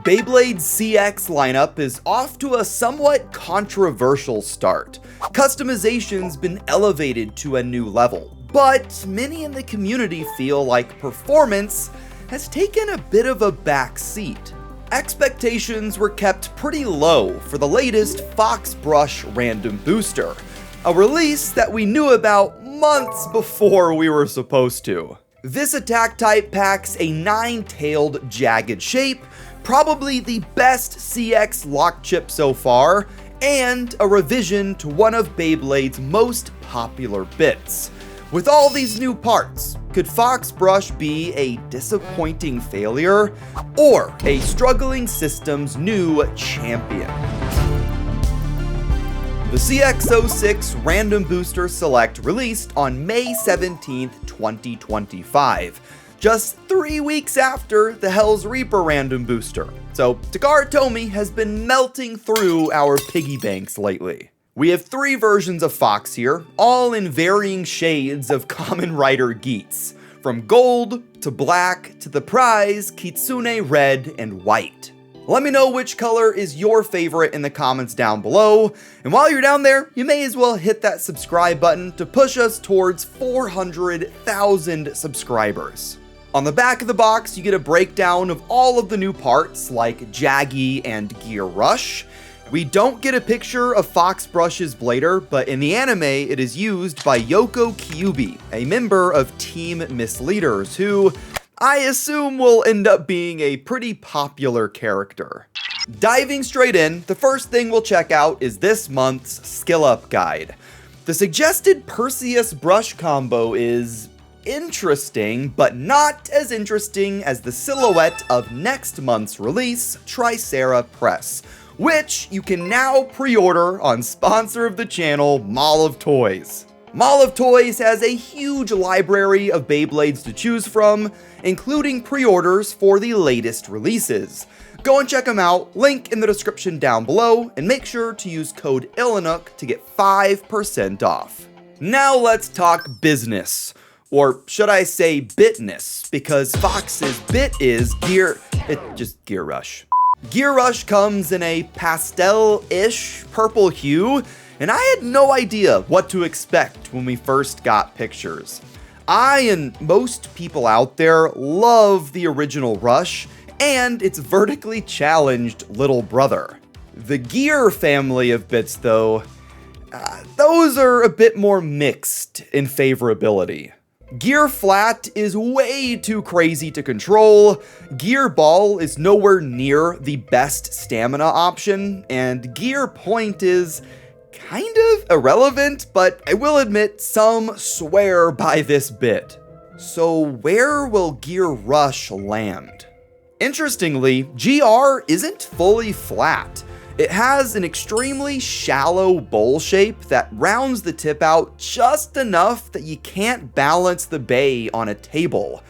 Beyblade's CX lineup is off to a somewhat controversial start. Customization's been elevated to a new level, but many in the community feel like performance has taken a bit of a back seat. Expectations were kept pretty low for the latest FoxBrush random booster, a release that we knew about months before we were supposed to. This attack type packs a 9-tailed jagged shape, probably the best CX lock chip so far, and a revision to one of Beyblade's most popular bits. With all these new parts, could FoxBrush be a disappointing failure, or a struggling system's new champion? The CX06 Random Booster Select released on May 17th, 2025, just 3 weeks after the Hell's Reaper Random Booster. So Takara Tomy has been melting through our piggy banks lately. We have 3 versions of Fox here, all in varying shades of Kamen Rider Geats, from gold to black to the prize Kitsune red and white. Let me know which color is your favorite in the comments down below, and while you're down there, you may as well hit that subscribe button to push us towards 400,000 subscribers. On the back of the box, you get a breakdown of all of the new parts like Jaggy and Gear Rush. We don't get a picture of FoxBrush's blader, but in the anime, it is used by Yoko Kyubi, a member of Team Misleaders, who I assume will end up being a pretty popular character. Diving straight in, the first thing we'll check out is this month's Skill Up Guide. The suggested Perseus brush combo is interesting, but not as interesting as the silhouette of next month's release, Tricera Press, which you can now pre-order on sponsor of the channel, Mall of Toys. Mall of Toys has a huge library of Beyblades to choose from, including pre-orders for the latest releases. Go and check them out, link in the description down below, and make sure to use code ilinnuc to get 5% off. Now let's talk business. Or should I say bitness, because Fox's bit is Gear Rush. Gear Rush comes in a pastel-ish purple hue, and I had no idea what to expect when we first got pictures. I and most people out there love the original Rush and its vertically challenged little brother. The Gear family of bits though, those are a bit more mixed in favorability. Gear Flat is way too crazy to control, Gear Ball is nowhere near the best stamina option, and Gear Point is kind of irrelevant, but I will admit some swear by this bit. So where will Gear Rush land? Interestingly, GR isn't fully flat. It has an extremely shallow bowl shape that rounds the tip out just enough that you can't balance the bay on a table.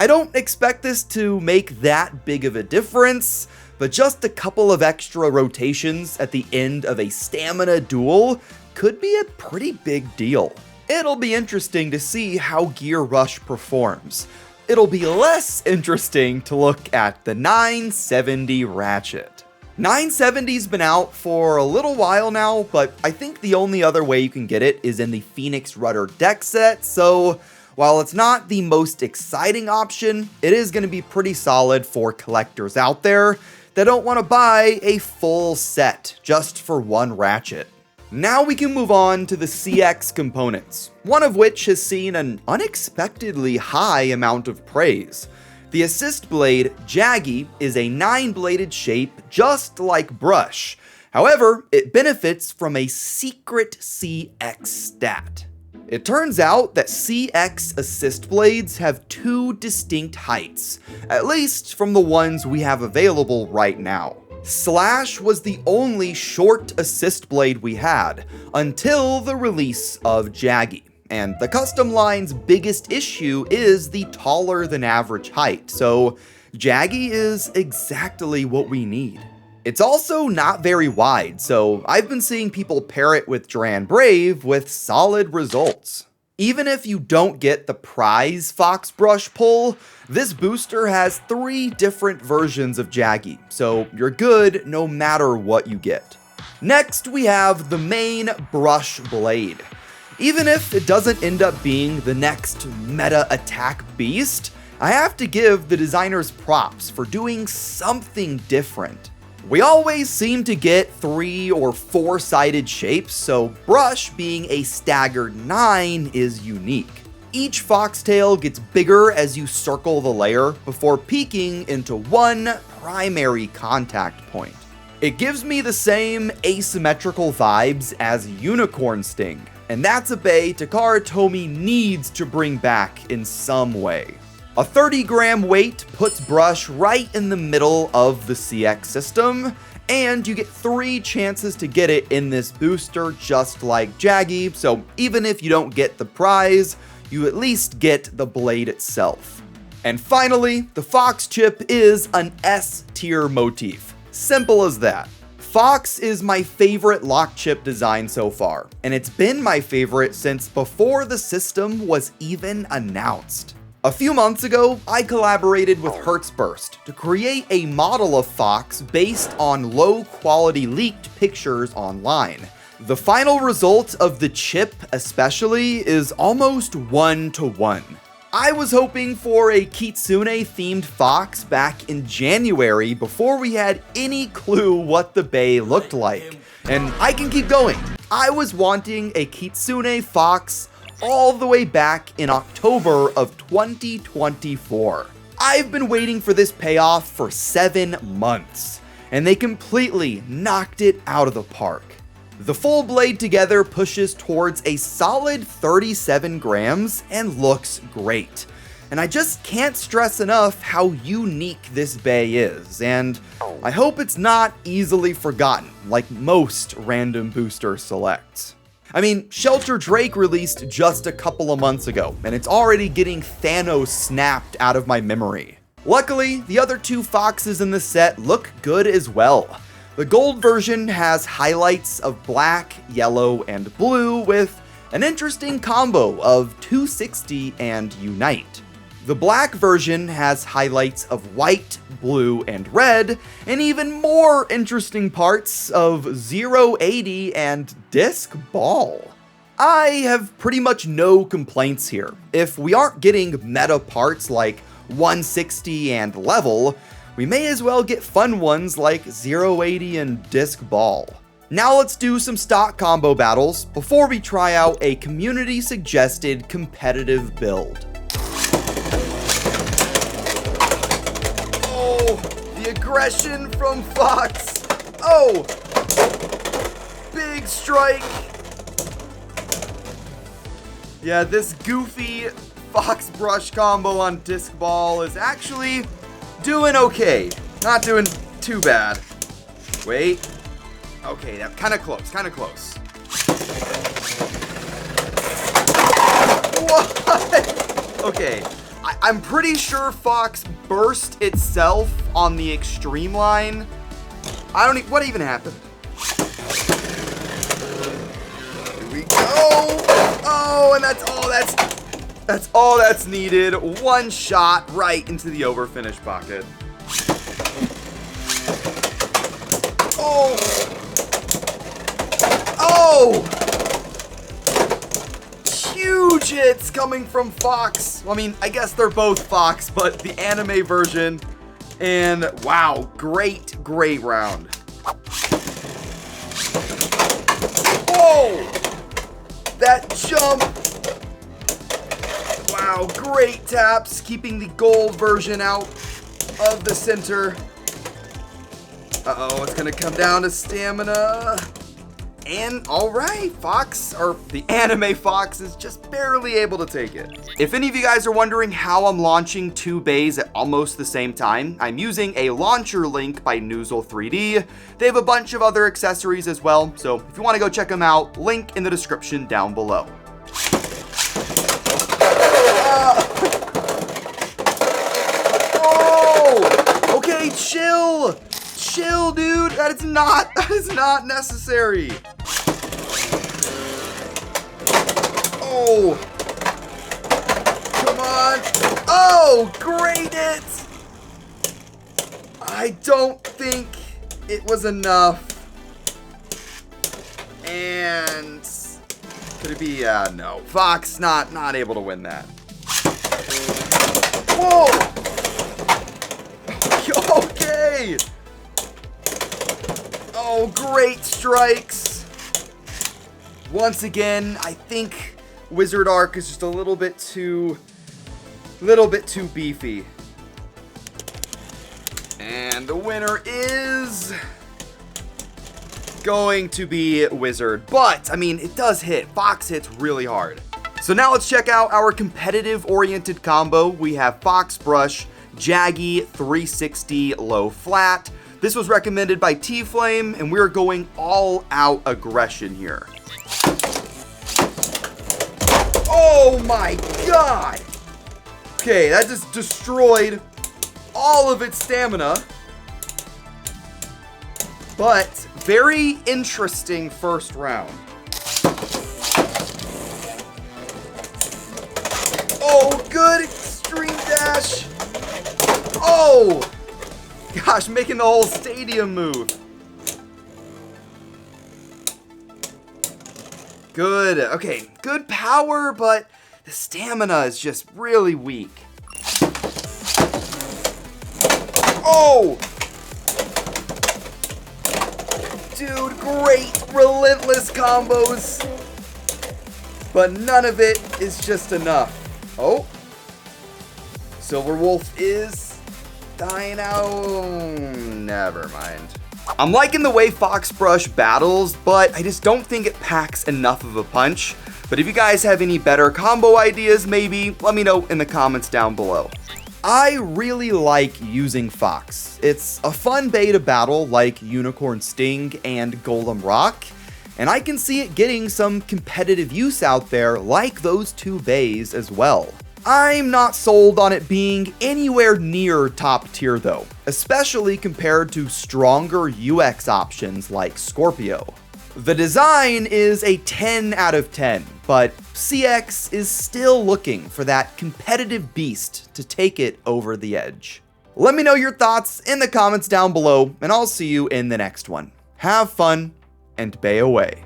I don't expect this to make that big of a difference, but just a couple of extra rotations at the end of a stamina duel could be a pretty big deal. It'll be interesting to see how Gear Rush performs. It'll be less interesting to look at the 970 Ratchet. 970's been out for a little while now, but I think the only other way you can get it is in the Phoenix Rudder deck set, so while it's not the most exciting option, it is going to be pretty solid for collectors out there that don't want to buy a full set just for one Ratchet. Now we can move on to the CX components, one of which has seen an unexpectedly high amount of praise. The assist blade, Jaggy, is a 9-bladed shape just like Brush. However, it benefits from a secret CX stat. It turns out that CX assist blades have 2 distinct heights, at least from the ones we have available right now. Slash was the only short assist blade we had, until the release of Jaggy. And the custom line's biggest issue is the taller than average height, so Jaggy is exactly what we need. It's also not very wide, so I've been seeing people pair it with Dran Brave with solid results. Even if you don't get the prize FoxBrush pull, this booster has 3 different versions of Jaggy, so you're good no matter what you get. Next, we have the main brush blade. Even if it doesn't end up being the next meta attack beast, I have to give the designers props for doing something different. We always seem to get 3 or 4-sided shapes, so brush being a staggered 9 is unique. Each foxtail gets bigger as you circle the layer before peaking into one primary contact point. It gives me the same asymmetrical vibes as Unicorn Sting, and that's a bay Takara Tomy needs to bring back in some way. A 30-gram weight puts brush right in the middle of the CX system, and you get 3 chances to get it in this booster just like Jaggy, so even if you don't get the prize, you at least get the blade itself. And finally, the Fox chip is an S tier motif. Simple as that. Fox is my favorite lock chip design so far, and it's been my favorite since before the system was even announced. A few months ago, I collaborated with Hertzburst to create a model of Fox based on low-quality leaked pictures online. The final result of the chip especially is almost 1-to-1. I was hoping for a Kitsune-themed Fox back in January before we had any clue what the bay looked like. And I can keep going. I was wanting a Kitsune Fox all the way back in October of 2024. I've been waiting for this payoff for 7 months, and they completely knocked it out of the park. The full blade together pushes towards a solid 37 grams and looks great. And I just can't stress enough how unique this bay is, and I hope it's not easily forgotten like most random booster selects. I mean, Shelter Drake released just a couple of months ago, and it's already getting Thanos snapped out of my memory. Luckily, the other 2 foxes in the set look good as well. The gold version has highlights of black, yellow, and blue with an interesting combo of 260 and Unite. The black version has highlights of white, blue, and red, and even more interesting parts of 080 and Disc Ball. I have pretty much no complaints here. If we aren't getting meta parts like 160 and Level, we may as well get fun ones like 080 and Disc Ball. Now let's do some stock combo battles before we try out a community-suggested competitive build. The aggression from Fox. Oh! Big strike. Yeah, this goofy FoxBrush combo on Disc Ball is actually doing okay. Not doing too bad. Wait. Okay, that's kind of close. What? Okay. I'm pretty sure Fox burst itself on the extreme line. What even happened? Here we go. Oh, and that's all that's needed. One shot right into the overfinish pocket. Oh. Huge hits coming from Fox. Well, I mean, I guess they're both Fox, but the anime version. And wow, great round. Whoa! That jump. Wow, great taps, keeping the gold version out of the center. Uh-oh, it's gonna come down to stamina. And alright, Fox, or the anime Fox, is just barely able to take it. If any of you guys are wondering how I'm launching 2 bays at almost the same time, I'm using a launcher link by Noozle 3D. They have a bunch of other accessories as well, so if you want to go check them out, link in the description down below. Oh! Okay, chill! Chill, dude! That is not necessary! Oh! on. Oh, great it! I don't think it was enough. And could it be? No. Fox not able to win that. Whoa! Okay. Oh, great strikes. Once again, I think Wizard Arc is just a little bit too beefy. And the winner is going to be Wizard. But, I mean, it does hit. Fox hits really hard. So now let's check out our competitive-oriented combo. We have FoxBrush, Jaggy, 360, low flat. This was recommended by T-Flame, and we're going all-out aggression here. Oh my god! Okay, that just destroyed all of its stamina. But very interesting first round. Oh, good extreme dash. Oh, gosh, making the whole stadium move. Good. Okay, good power, but the stamina is just really weak. Oh! Dude, great, relentless combos. But none of it is just enough. Oh. Silver Wolf is dying out. Never mind. I'm liking the way FoxBrush battles, but I just don't think it packs enough of a punch. But if you guys have any better combo ideas, maybe let me know in the comments down below. I really like using Fox. It's a fun bay to battle like Unicorn Sting and Golem Rock, and I can see it getting some competitive use out there like those two bays as well. I'm not sold on it being anywhere near top tier though, especially compared to stronger UX options like Scorpio. The design is a 10 out of 10, but CX is still looking for that competitive beast to take it over the edge. Let me know your thoughts in the comments down below, and I'll see you in the next one. Have fun, and bay away.